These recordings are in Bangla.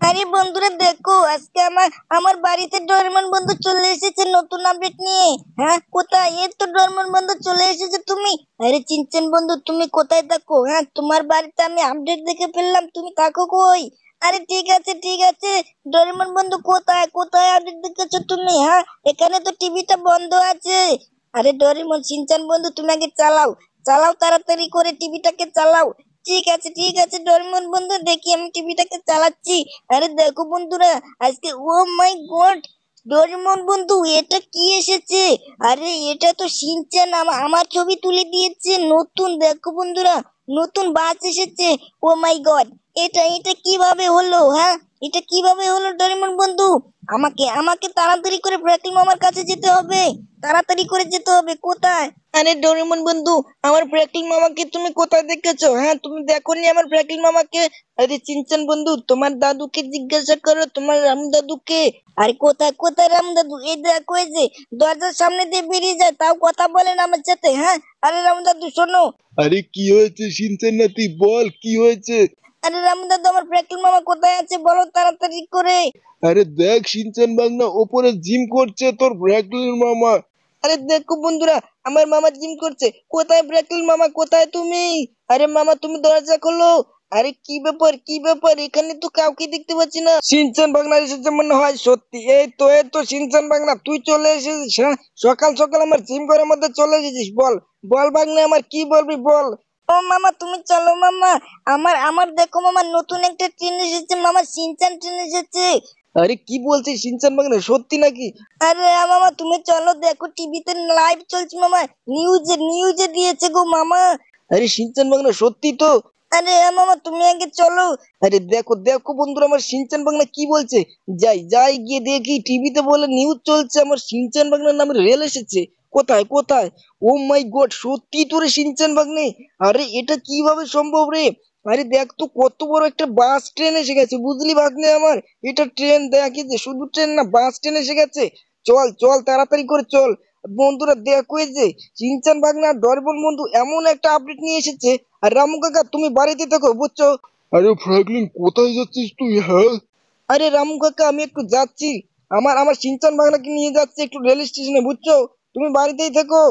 আরে বন্ধুরা দেখো, আজকে আমার আমার বাড়িতে ডোরেমন বন্ধু চলে এসেছে নতুন আপডেট নিয়ে। হ্যাঁ, কোথায়? এই তো ডোরেমন বন্ধু চলে এসেছে। তুমি, আরে চিনচেন বন্ধু, তুমি কোথায় থাকো? হ্যাঁ, তোমার বাড়িতে আমি আপডেট দেখে ফেললাম, তুমি থাকো কই? আরে ঠিক আছে ঠিক আছে। ডোরেমন বন্ধু কোথায় কোথায় আপডেট দেখেছো তুমি? হ্যাঁ, এখানে তো টিভিটা বন্ধ আছে। আরে ডোরেমন চিনচান বন্ধু, তুমি আগে চালাও, চালাও তাড়াতাড়ি করে টিভিটাকে চালাও। ঠিক আছে ঠিক আছে ডোরেমন বন্ধু, দেখি আমি টিভিটাকে চালাচ্ছি। আরে দেখো বন্ধুরা, আজকে ও মাই গড, ডোরেমন বন্ধু এটা কি এসেছে? আরে এটা তো শিনচান আমার ছবি তুলে দিয়েছে নতুন। দেখো বন্ধুরা, নতুন বাস এসেছে। ও মাই গড, এটা এটা কিভাবে হলো? হ্যাঁ, এটা কিভাবে হলো ডোরেমন বন্ধু? আমাকে আমাকে তাড়াতাড়ি করে ব্র্যাকলি মামার কাছে যেতে হবে, তাড়াতাড়ি করে যেতে হবে। কোথায়? আরে ডোরেমন বন্ধু, আমার ব্র্যাকলিন মামাকে তুমি কোথায় দেখেছো? হ্যাঁ, তুমি দেখোনি আমার ব্র্যাকলিন মামাকে? আরে চিনচান বন্ধু, তোমার দাদুকে জিজ্ঞাসা করো, তোমার রাম দাদুকে। আরে কোথায় কোথায় রাম দাদু? এই দেখো, এই যে দরজার সামনে দিয়ে বেরিয়ে যায়, তাও কথা বলেন আমার সাথে। হ্যাঁ, আরে রাম দাদু শোনো। আরে কি হয়েছে শিনচেন নাতি, বল কি হয়েছে? আরে রাম দাদু, আমার ব্র্যাকলিন মামা কোথায় আছে বলো তাড়াতাড়ি করে। আরে দেখ শিনচেন বাগনা ওপরে জিম করছে তোর ব্র্যাকলিন মামা। আরে দেখো বন্ধুরা, আমার মামা জিম করছে। কোথায় ব্র্যাকলিন মামা, কোথায় তুমি? আরে মামা তুমি দরজা খোলো। আরে কি ব্যাপার কি ব্যাপার, এখানে তো কাউকে দেখতে পাচ্ছি না। শিনচেন বাগনা এসেছে মনে হয়, সত্যি। এই তো শিনচেন বাগনা তুই চলে এসেছিস? হ্যাঁ, সকাল সকাল আমার জিম ঘরের মধ্যে চলে এসেছিস। বল বল বাগনা, আমার কি বলবি বল। ও মামা তুমি চলো মামা। আমার আমার দেখো মামা, নতুন একটা ট্রেন এসেছে মামা, শিনচান ট্রেন এসেছে। আরে কি বলছিস শিনচেন বাগনা, সত্যি নাকি? আরে মামা তুমি চলো, দেখো টিভিতে লাইভ চলছে মামা, নিউজে নিউজে দিয়েছে গো মামা। আরে শিনচেন বাগনা সত্যি তো? আরে মামা তুমি আগে চলো। আরে দেখো দেখো বন্ধুরা, আমার শিনচান বাংলা কি বলছে। যাই যাই গিয়ে দেখি, টিভিতে বলে নিউজ চলছে আমার শিনচান বাংলার নামে রেল এসেছে। কোথায় কোথায়? ও মাই গড, সত্যি তো রে শিনচান বাগনে। আরে এটা কিভাবে সম্ভব রে? আরে দেখ তো কত বড় একটা বাস ট্রেন এসে গেছে, বুঝলি বাগনে আমার। এটা ট্রেন দেখি যে, শুধু ট্রেন না, বাস ট্রেন এসে গেছে। চল চল তাড়াতাড়ি করে চল। বন্ধুরা দেখো, এই যে শিনচান বাগনা ডরবন বন্ধু এমন একটা আপডেট নিয়ে এসেছে। আর রামু কাকা তুমি বাড়িতে থাকো, বুঝছো? আরে ফ্র্যাঙ্কলিন কোথায় যাচ্ছিস তুই? হ্যাঁ, আরে রামু কাকা আমি একটু যাচ্ছি, আমার আমার শিনচান বাংলাকে নিয়ে যাচ্ছি একটু রেল স্টেশনে, বুঝছো? তুমি বাড়িতেই থেকো।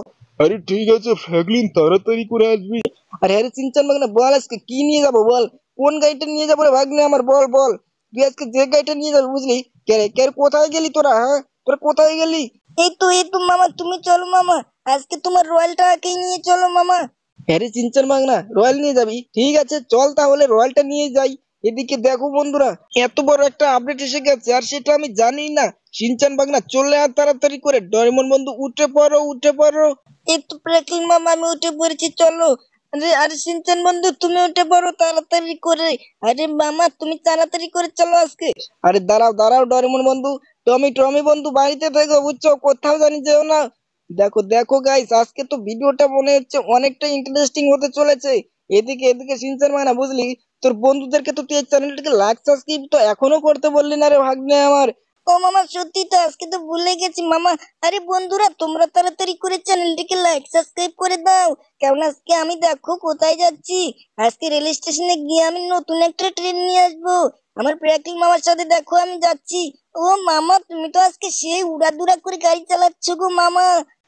আরে ঠিক আছে ফ্র্যাঙ্কলিন, তাড়াতাড়ি করে আসবি। আরে আরে শিনচান বাংলা বল, আজকে কি নিয়ে যাবো বল? কোন গাড়িটা নিয়ে যাবো রে ভাগ্নে আমার, বল বল। তুই আজকে যে গাড়িটা নিয়ে যাবি, বুঝলি? কে রে কে রে, কোথায় গেলি তোরা? হ্যাঁ, তোরা কোথায় গেলি? এই তো মামা, তুমি চলো মামা, আজকে তোমার রয়্যালটাকে নিয়ে চলো মামা। হ্যারে চিনচান বাংলা, রয়্যাল নিয়ে যাবি? ঠিক আছে চল তাহলে রয়্যালটা নিয়ে যাই। এদিকে দেখো বন্ধুরা, এত বড় একটা আপডেট এসে গেছে আর সেটা আমি জানি না। শিনচান বাংলা চলে আর তাড়াতাড়ি করে, ডরেমন বন্ধু উঠে পড়ো উঠে পড়ো। এই তো প্রেকিং মামা, আমি উঠে পড়েছি, চলো। আরে আরে সিনচান বন্ধু তুমি উঠে পড়ো তাড়াতাড়ি করে। আরে মামা তুমি তাড়াতাড়ি করে চলো আজকে। আরে দাঁড়াও দাঁড়াও ডরেমন বন্ধু, টমি টমি বন্ধু বাড়িতে থেকো, বুঝছো? কোথাও জানি যেও না। দেখো দেখো গাইস, আজকে তো ভিডিওটা মনে হচ্ছে অনেকটা ইন্টারেস্টিং হতে চলেছে। এদিকে এদিকে শিনচান বাংলা, বুঝলি? তোর বন্ধুদেরকে তো তুই এই চ্যানেলটাকে লাইক সাবস্ক্রাইব তো এখনো করতে বললি না রে ভাগ্নে আমার। ও মামা সত্যি তো, আজকে তো ভুলে গেছি মামা। আরে বন্ধুরা তোমরা তাড়াতাড়ি করে চ্যানেলটিকে লাইক সাবস্ক্রাইব করে দাও, কারণ আজকে আমি দেখো কোথায় যাচ্ছি। আজকে রেল স্টেশনে গিয়ে আমি নতুন একটা ট্রেন নিয়ে আসবো। আমার প্রেকিং মামার সাথে দেখো আমি যাচ্ছি। ও মামা তুমি তো আজকে সেই উড়াদুরা করে গাড়ি চালাচ্ছ গো মামা।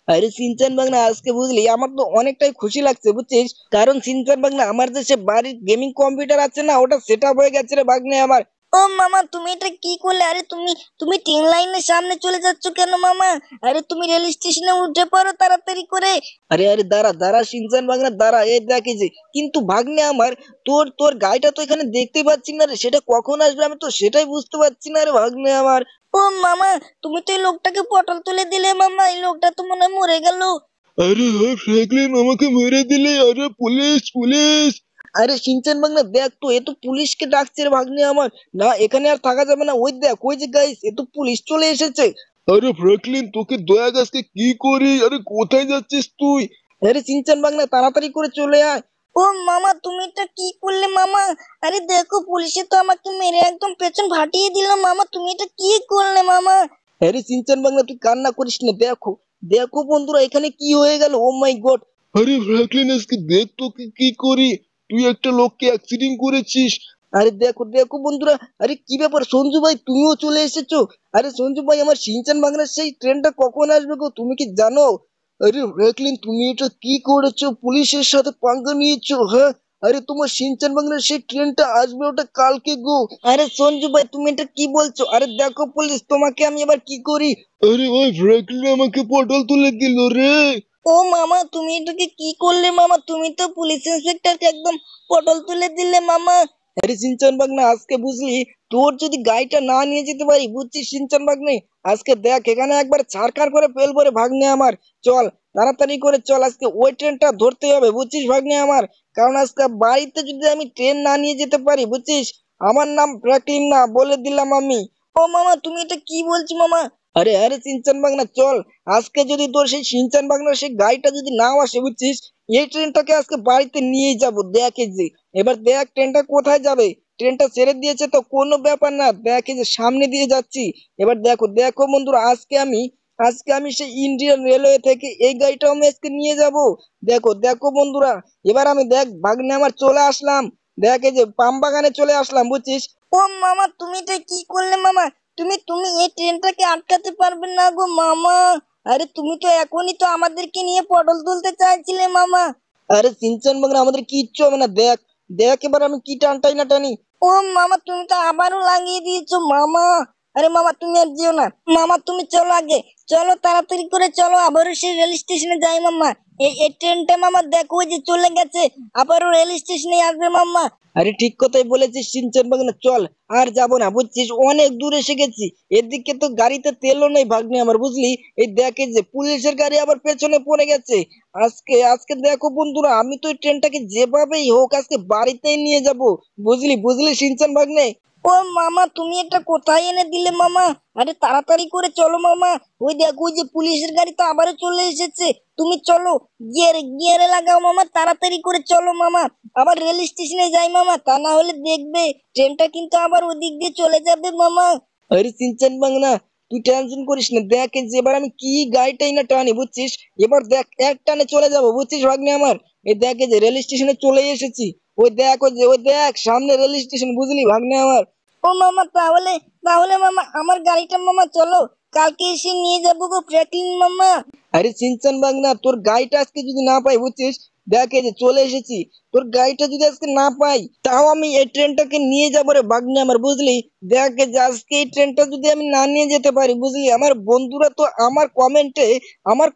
আরে সিনচান বাংলা, আজকে বুঝলি আমার তো অনেকটাই খুশি লাগছে, বুঝছিস? কারণ সিনচান বাংলা আমার যে সে বাড়ির গেমিং কম্পিউটার আছে না, ওটা সেট আপ হয়ে গেছে রে ভাগ্নে আমার। ও মামা তুমি এটা কি করলে? আরে তুমি তুমি ট্রেন লাইনের সামনে চলে যাচ্ছ কেন মামা? আরে তুমি রেল স্টেশনে উঠে পড়ো তাড়াতাড়ি করে। আরে আরে দাঁড়া দাঁড়া শিনচান বাংলা দাঁড়া, এই দেখে যে, কিন্তু ভাগ্নে আমার, তোর তোর গাড়িটা তো এখানে দেখতে পাচ্ছি না রে, সেটা কখন আসবে আমি তো সেটাই বুঝতে পারছি না রে ভাগ্নে আমার। ও মামা, তুমি তো এই লোকটাকে পটল তুলে দিলে মামা, এই লোকটা তো মনে হয় মরে গেল। আরে হ্যাঁ ফ্র্যাঙ্কলিন, আমাকে মেরে দিলে, আরে পুলিশ পুলিশ। আরে শিনচান বাংলা দেখ তো, এ তো পুলিশকে ডাকছে রে ভাগ্নে আমার। না এখানে আর থাকা যাবে না, ওই দেখ ওই যে গাইস, এ তো পুলিশ চলে এসেছে। আরে ফ্র্যাঙ্কলিন তোকে দয়া গাছকে কি করি, আরে কোথায় যাচ্ছিস তুই? আরে শিনচান বাংলা তাড়াতাড়ি করে চলে আয়। ও মামা তুমি এটা কি করলে মামা? আরে দেখো পুলিশে তো আমাকে মেরে একদম পেছন ফাটিয়ে দিল মামা, তুমি এটা কি করলে মামা? আরে সিনচান বাংলা তুই কান্না করিস না, দেখো দেখো বন্ধুরা এখানে কি হয়ে গেল, ও মাই গড। আরে ফ্র্যাঙ্কলিন আজকে দেখ তোকে কি করি। তুই একটা লোককে অ্যাক্সিডেন্ট করেছিস, আরে দেখো দেখো বন্ধুরা, আরে কি ব্যাপার সঞ্জু ভাই, তুমিও চলে এসেছো? আরে সঞ্জু ভাই, আমার শিনচান বাংলার সেই ট্রেনটা কখন আসবে গো, তুমি কি জানো? আরে ফ্র্যাঙ্কলিন, তুমি এটা কি করেছো? পুলিশের সাথে পাঙ্গা নিয়েছো, হ্যাঁ? আরে তোমার শিনচান বাংলার সেই ট্রেনটা আসবে ওটা কালকে গো। আরে সঞ্জু ভাই, তুমি এটা কি বলছো? আরে দেখো পুলিশ, তোমাকে আমি এবার কি করি? আরে ওই ফ্র্যাঙ্কলিন আমাকে পটল তুলে দিল রে। ও মামা, তুমি এটাকে কি করলে মামা? তুমি তো পুলিশ ইন্সপেক্টরকে একদম পটল তুলে দিলে মামা। আরে সিনচান বাগনা, আজকে বুঝলি, তোর যদি গাড়িটা না নিয়ে যেতে পারি, বুঝছিস সিনচান বাগনে, আজকে দেখ এখানে একবার ছাড়খাড় করে ফেলবো রে ভাগ্নে আমার। চল, তাড়াতাড়ি করে চল, আজকে ওই ট্রেনটা ধরতে হবে, বুঝছিস ভাগ্নে আমার। কারণ আজকে বাড়িতে যদি আমি ট্রেন না নিয়ে যেতে পারি, বুঝছিস, আমার নাম ফ্র্যাঙ্কলিন না, বলে দিলাম আমি। ও মামা, তুমি এটা কি বলছো মামা? আরে আরে সিনচান বাগনা চল, আজকে যদি তোর সেই সিনচান বাগনার সেই গাড়িটা যদি নাও আসে, বুঝছিস, এই ট্রেনটাকে আজকে বাড়িতে নিয়ে যাব। দেখে যে এবার দেখ ট্রেনটা কোথায় যাবে। ট্রেনটা ছেড়ে দিয়েছে তো কোনো ব্যাপার না, দেখে যে সামনে দিয়ে যাচ্ছি। এবার দেখো দেখো বন্ধুরা, আজকে আমি সেই ইন্ডিয়ান রেলওয়ে থেকে এই গাড়িটাও আমি আজকে নিয়ে যাব। দেখো দেখো বন্ধুরা, এবার আমি দেখ ভাগ্নে আমার চলে আসলাম। দেখে যে পাম বাগানে চলে আসলাম, বুঝছিস। ও মামা, তুমি এটা কি করলে মামা? তুমি এই ট্রেনটাকে আটকাতে পারবে না গো মামা। আরে তুমি তো এখনই তো আমাদেরকে নিয়ে পটল তুলতে চাইছিলে মামা। আরে সিনচান বাগনা, আমাদের কিচ্ছু হবে না, দেখ দেখ এবার আমি কি টানটাই না টানি। ও মামা, তুমি তো আবারও লাগিয়ে দিয়েছো মামা। আরে মামা, তুমি আর যেও না মামা, তুমি চলো আগে। চলো তাড়াতাড়ি করে চলো, আবারও সেই রেল স্টেশনে যাই মামা। এই ট্রেনটা মামা দেখো, ওই যে চলে গেছে, আবারও রেল স্টেশনে আসবে মামা। আরে ঠিক কথাই বলেছিস সিনচান বাগনা, চল, আর যাব না, বুঝছিস, অনেক দূর এসে গেছি। এদিকে তো গাড়িতে তেলও নেই ভাগ্নে আমার, বুঝলি। এই দেখে যে পুলিশের গাড়ি আবার পেছনে পড়ে গেছে। আজকে আজকে দেখো বন্ধুরা, আমি তো এই ট্রেনটাকে যেভাবেই হোক আজকে বাড়িতেই নিয়ে যাব। বুঝলি বুঝলি সিনচান ভাগ্নে। ও মামা, তুমি এটা কোথায় এনে দিলে মামা? আরে তাড়াতাড়ি করে চলো মামা। ওই দেখো, ওই যে পুলিশের গাড়ি তো আবারও চলে এসেছে। তুমি চলো, গিয়ারে গিয়ারে লাগাও মামা, তাড়াতাড়ি করে চলো মামা। আবার রেল স্টেশনে যাই মামা, তা না হলে দেখবে ট্রেনটা কিন্তু আবার ওদিক দিয়ে চলে যাবে মামা। আরে সিনচান বাংলা, তুই টেনশন করিস না, দেখ এই যে এবার আমি কি গাড়িটাই না টানি, বুঝছিস। এবার দেখ এক টানে চলে যাব, বুঝছিস ভাগ্নে আমার। এই দেখ এই যে রেল স্টেশনে চলে এসেছি। ওই দেখ সামনে রেল স্টেশন, বুঝলি ভাগ্নে আমার। ও মামা, তাহলে তাহলে মামা আমার গাড়িটা মামা চলো কালকে এসে নিয়ে যাবো গো ফ্র্যাঙ্কলিন মামা। আরে সিনচান বাগনা, তোর গাড়িটা আজকে যদি না পাই, বুঝছিস, দেখ এই যে চলে এসেছি। তোর গাড়িটা যদি আজকে না পাই, তাও আমি এই ট্রেনটাকে নিয়ে যাবো রে বাগনা আমার, বুঝলি। দেখ এই যে আজকে এই ট্রেনটা যদি আমি না নিয়ে যেতে পারি, বুঝলি, আমার বন্ধুরা তো আমার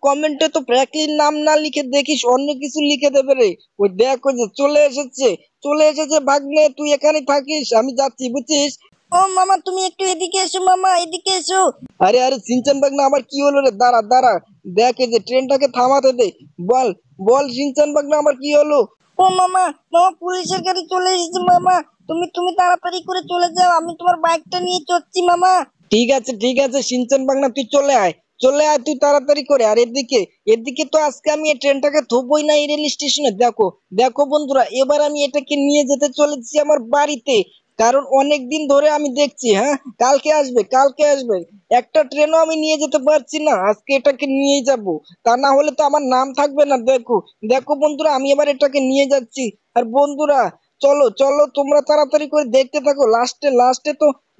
কমেন্টে তো ফ্র্যাঙ্কলিন নাম না লিখে দেখিস অন্য কিছু লিখে দেবে রে। ওই দেখ ওই যে চলে এসেছে ভাগ্নে, তুই এখানে থাকিস, আমি যাচ্ছি, বুঝছিস। ও মামা, তুমি একটু এদিকে এসো মামা, এদিকে এসো। আরে আরে সিনচান বাগনা, আমার কি হলো রে, দাঁড়া দাঁড়া, দেখ এই যে ট্রেনটাকে থামাতে দে। বল বল সিনচান বাগনা, আমার কি হলো? ও মামা, মামা পুলিশের গাড়ি চলে এসেছে মামা। তুমি তুমি তাড়াতাড়ি করে চলে যাও, আমি তোমার বাইকটা নিয়ে চড়ছি মামা। ঠিক আছে সিনচান বাগনা, তুই চলে আয় তুই তাড়াতাড়ি করে। আর এদিকে এদিকে তো আজকে আমি এই ট্রেনটাকে থবই না এই রেল স্টেশনে। দেখো দেখো বন্ধুরা, এবার আমি এটাকে নিয়ে যেতে চলেছি আমার বাড়িতে। কারণ অনেক দিন ধরে আমি দেখছি, হ্যাঁ, কালকে আসবে একটা ট্রেনও আমি নিয়ে যেতে পারছি না, আজকে এটাকে নিয়ে যাব। তা না হলে তো আমার নাম থাকবে না। দেখো দেখো বন্ধুরা, আমি এবার এটাকে নিয়ে যাচ্ছি। আর বন্ধুরা, চলো চলো তোমরা তাড়াতাড়ি করে দেখতে থাকো,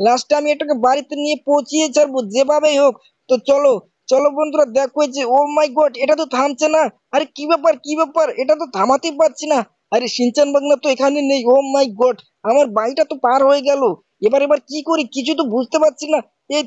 লাস্টে আমি এটাকে বাড়িতে নিয়ে পৌঁছিয়ে ছাড়বো যেভাবেই হোক। তো চলো চলো বন্ধুরা, দেখো এই যে ও মাই গড, এটা তো থামছে না। আরে কি ব্যাপার, এটা তো থামাতেই পারছি না। আরে সিনচান বাংলা তো এখানে নেই, ও মাই গড, আমার বাড়িটা তো পার হয়ে গেল। এবার কি করি, কিছু তো বুঝতে পারছি না। এই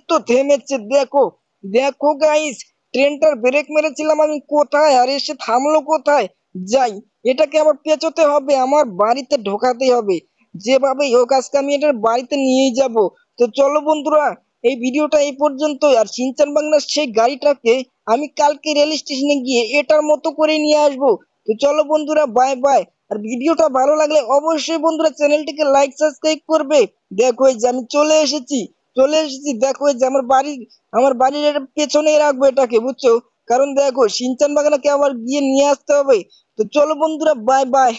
তো থেমেছে, দেখো দেখো গাইস, ট্রেনটার ব্রেক মেরেছিলাম আমি কোথায়, আর এসে থামলো কোথায়। যাই, এটাকে আমার পেঁচোতে হবে, আমার বাড়িতে ঢোকাতেই হবে যেভাবেই হোক, আজকে আমি এটার বাড়িতে নিয়েই যাব। তো চলো বন্ধুরা, এই ভিডিওটা এই পর্যন্তই। আর সিনচান বাংলার সেই গাড়িটাকে আমি কালকে রেল স্টেশনে গিয়ে এটার মতো করে নিয়ে আসবো। তো চলো বন্ধুরা, বাই বাই। আর ভিডিওটা ভালো লাগলে অবশ্যই বন্ধুরা চ্যানেলটিকে লাইক সাবস্ক্রাইব করবে। দেখো এই যে আমি চলে এসেছি, দেখো এই যে আমার বাড়ির পেছনেই রাখবো এটাকে, বুঝছো। কারণ দেখো সিনচান বাগানকে আবার গিয়ে নিয়ে আসতে হবে। তো চলো বন্ধুরা, বাই বাই।